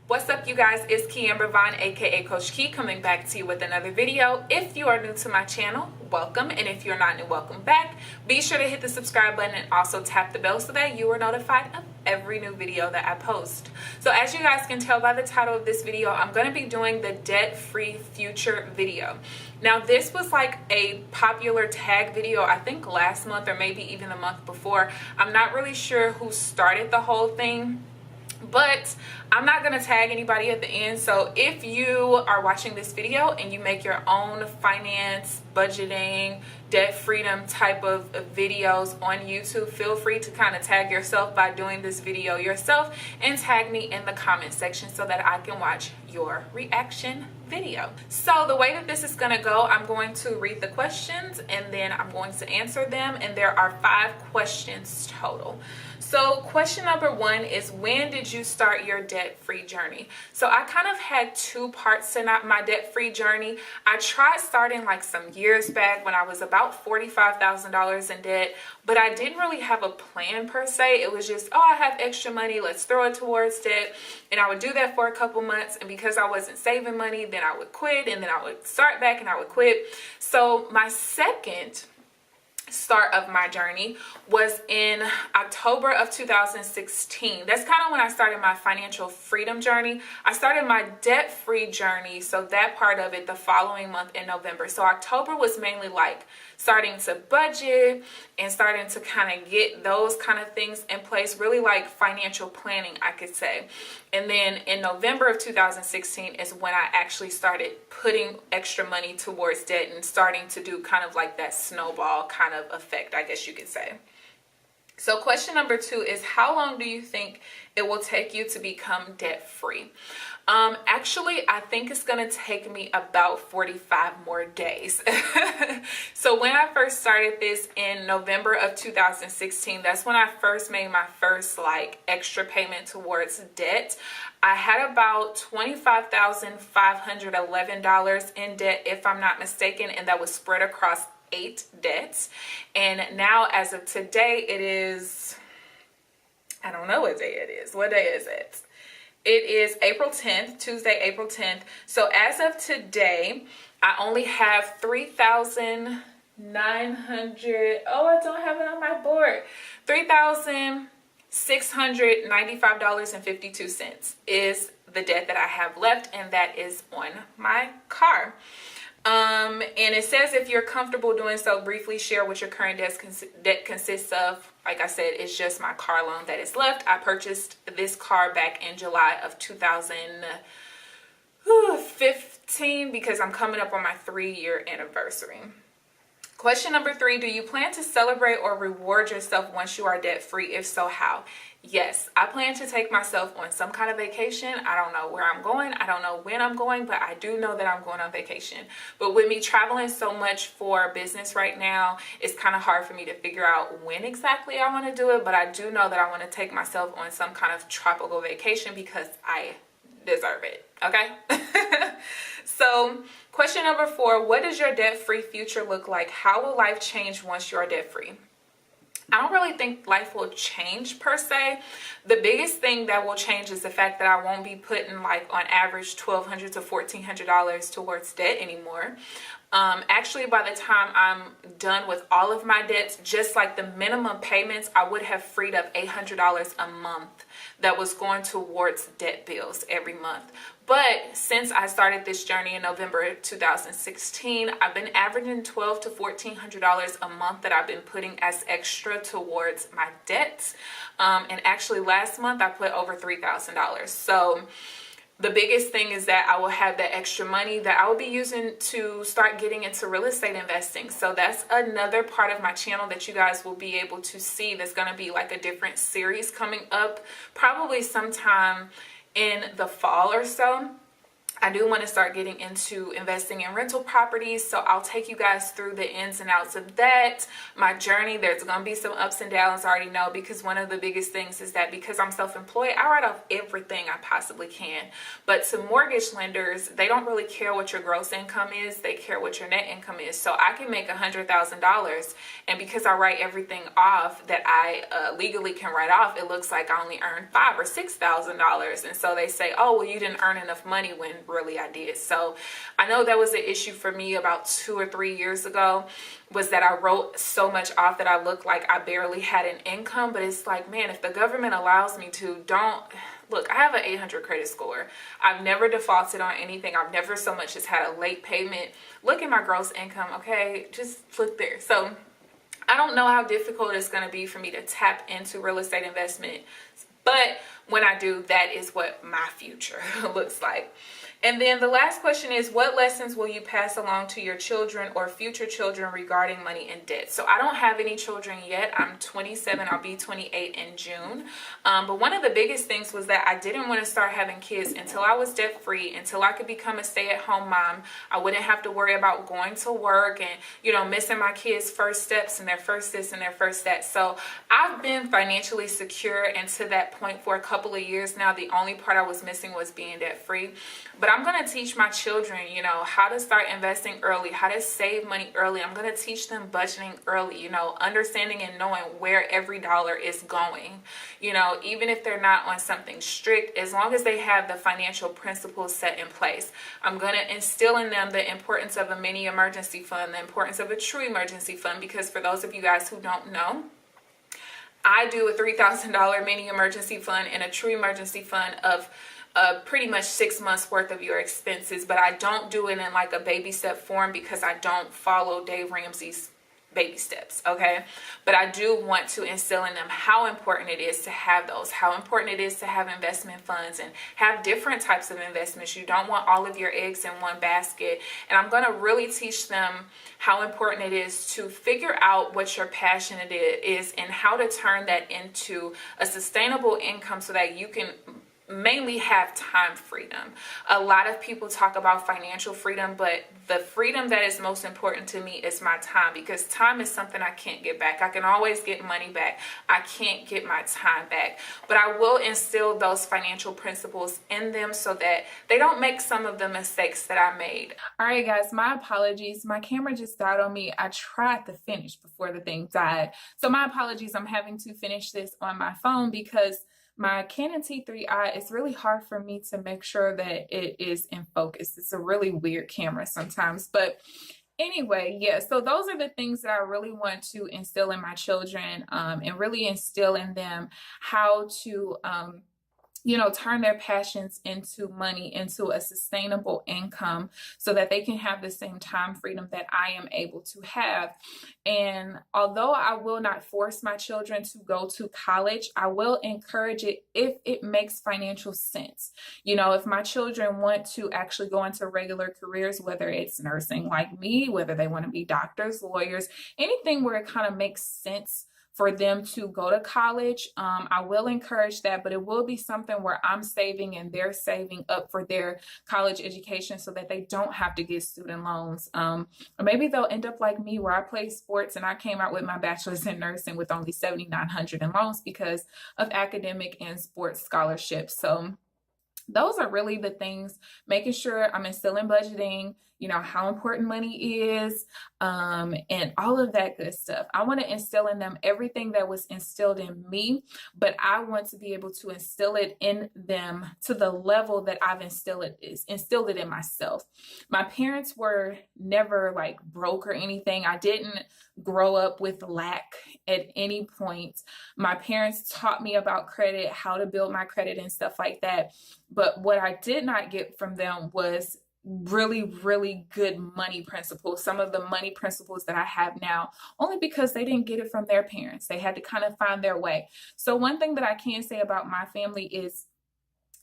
What's up, you guys? It's KeAmber Vaughn, aka Coach Key, coming back to you with another video. If you are new to my channel, welcome, and if you're not new, welcome back. Be sure to hit the subscribe button and also tap the bell so that you are notified of every new video that I post. So as you guys can tell by the title of this video, I'm going to be doing the debt-free future video. Now, this was like a popular tag video, I think last month or maybe even the month before. I'm not really sure who started the whole thing, but I'm not going to tag anybody at the end. So if you are watching this video and you make your own finance, budgeting, debt freedom type of videos on YouTube, feel free to kind of tag yourself by doing this video yourself and tag me in the comment section so that I can watch your reaction video. So the way that this is going to go, I'm going to read the questions and then I'm going to answer them, and there are 5 questions total. So question number 1 is, when did you start your debt-free journey? So I kind of had 2 parts to my debt-free journey. I tried starting like some years back when I was about $45,000 in debt, but I didn't really have a plan per se. It was just, oh, I have extra money, let's throw it towards debt. And I would do that for a couple months, and because I wasn't saving money, then I would quit, and then I would start back and I would quit. So my second start of my journey was in October of 2016. That's kind of when I started my financial freedom journey. I started my debt-free journey, so that part of it, the following month in November. So October was mainly like starting to budget and starting to kind of get those kind of things in place, really like financial planning, I could say. And then in November of 2016 is when I actually started putting extra money towards debt and starting to do kind of like that snowball kind of effect, I guess you could say. So question number 2 is, how long do you think it will take you to become debt free? Actually, I think it's going to take me about 45 more days. So when I first started this in November of 2016, that's when I first made my first like extra payment towards debt. I had about $25,511 in debt, if I'm not mistaken, and that was spread across 8 debts. And now as of today, it is, I don't know what day it is. What day is it? It is April 10th, Tuesday, April 10th. So as of today, I only have $3,900. Oh, I don't have it on my board. $3,695.52 is the debt that I have left, and that is on my car. And it says, if you're comfortable doing so, briefly share what your current debt consists of. Like I said, it's just my car loan that is left. I purchased this car back in July of 2015 because I'm coming up on my 3-year anniversary. Question number 3, do you plan to celebrate or reward yourself once you are debt free? If so, how? Yes, I plan to take myself on some kind of vacation. I don't know where I'm going. I don't know when I'm going, but I do know that I'm going on vacation. But with me traveling so much for business right now, it's kind of hard for me to figure out when exactly I want to do it. But I do know that I want to take myself on some kind of tropical vacation because I deserve it. Okay? So question number 4, what does your debt-free future look like? How will life change once you are debt-free? I don't really think life will change per se. The biggest thing that will change is the fact that I won't be putting like on average $1,200 to $1,400 towards debt anymore. Actually, by the time I'm done with all of my debts, just like the minimum payments, I would have freed up $800 a month that was going towards debt bills every month. But since I started this journey in November 2016, I've been averaging $1,200 to $1,400 a month that I've been putting as extra towards my debts. And actually last month I put over $3,000. So the biggest thing is that I will have that extra money that I will be using to start getting into real estate investing. So that's another part of my channel that you guys will be able to see. There's going to be like a different series coming up, probably sometime in the fall or so. I do want to start getting into investing in rental properties, so I'll take you guys through the ins and outs of that, my journey. There's going to be some ups and downs, I already know, because one of the biggest things is that because I'm self-employed, I write off everything I possibly can. But to mortgage lenders, they don't really care what your gross income is, they care what your net income is. So I can make $100,000, and because I write everything off that I legally can write off, it looks like I only earned $5,000 or $6,000. And so they say, oh, well, you didn't earn enough money, when really I did. So I know that was an issue for me about 2 or 3 years ago, was that I wrote so much off that I looked like I barely had an income. But it's like, man, if the government allows me to, don't look, I have an 800 credit score. I've never defaulted on anything. I've never so much as had a late payment. Look at my gross income. Okay, just look there. So I don't know how difficult it's going to be for me to tap into real estate investment, but when I do, that is what my future looks like. And then the last question is, what lessons will you pass along to your children or future children regarding money and debt? So I don't have any children yet. I'm 27. I'll be 28 in June. But one of the biggest things was that I didn't want to start having kids until I was debt free, until I could become a stay-at-home mom. I wouldn't have to worry about going to work and, you know, missing my kids' first steps and their first this and their first that. So I've been financially secure, and to that point for a couple of years now. The only part I was missing was being debt free. But I'm going to teach my children, you know, how to start investing early, how to save money early. I'm going to teach them budgeting early, you know, understanding and knowing where every dollar is going, you know, even if they're not on something strict, as long as they have the financial principles set in place. I'm going to instill in them the importance of a mini emergency fund, the importance of a true emergency fund, because for those of you guys who don't know, I do a $3,000 mini emergency fund and a true emergency fund of pretty much 6 months worth of your expenses, but I don't do it in like a baby step form because I don't follow Dave Ramsey's baby steps, okay? But I do want to instill in them how important it is to have those, how important it is to have investment funds and have different types of investments. You don't want all of your eggs in one basket. And I'm going to really teach them how important it is to figure out what your passion is and how to turn that into a sustainable income so that you can mainly have time freedom. A lot of people talk about financial freedom, but the freedom that is most important to me is my time, because time is something I can't get back. I can always get money back. I can't get my time back, but I will instill those financial principles in them so that they don't make some of the mistakes that I made. All right, guys, my apologies. My camera just died on me. I tried to finish before the thing died. So my apologies. I'm having to finish this on my phone because my Canon T3i, it's really hard for me to make sure that it is in focus. It's a really weird camera sometimes. But anyway, yeah, so those are the things that I really want to instill in my children, and really instill in them how to you know, turn their passions into money, into a sustainable income so that they can have the same time freedom that I am able to have. And although I will not force my children to go to college, I will encourage it if it makes financial sense. You know, if my children want to actually go into regular careers, whether it's nursing like me, whether they want to be doctors, lawyers, anything where it kind of makes sense for them to go to college, I will encourage that, but it will be something where I'm saving and they're saving up for their college education so that they don't have to get student loans. Or maybe they'll end up like me, where I play sports and I came out with my bachelor's in nursing with only $7,900 in loans because of academic and sports scholarships. So those are really the things, making sure I'm instilling budgeting, you know, how important money is, and all of that good stuff. I want to instill in them everything that was instilled in me, but I want to be able to instill it in them to the level that I've instilled it in myself. My parents were never like broke or anything. I didn't grow up with lack at any point. My parents taught me about credit, how to build my credit and stuff like that. But what I did not get from them was really, really good money principles. Some of the money principles that I have now, only because they didn't get it from their parents. They had to kind of find their way. So one thing that I can say about my family is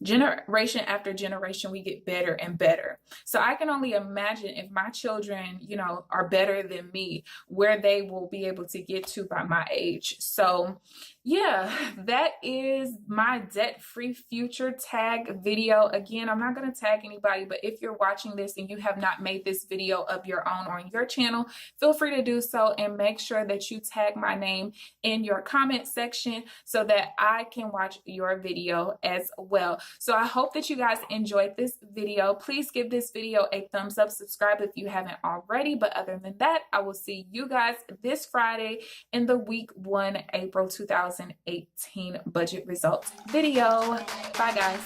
generation after generation, we get better and better. So I can only imagine if my children, you know, are better than me, where they will be able to get to by my age. So yeah, that is my debt-free future tag video. Again, I'm not going to tag anybody, but if you're watching this and you have not made this video of your own on your channel, feel free to do so, and make sure that you tag my name in your comment section so that I can watch your video as well. So I hope that you guys enjoyed this video. Please give this video a thumbs up, subscribe if you haven't already. But other than that, I will see you guys this Friday in the week 1 April 2018 budget results video. Bye guys.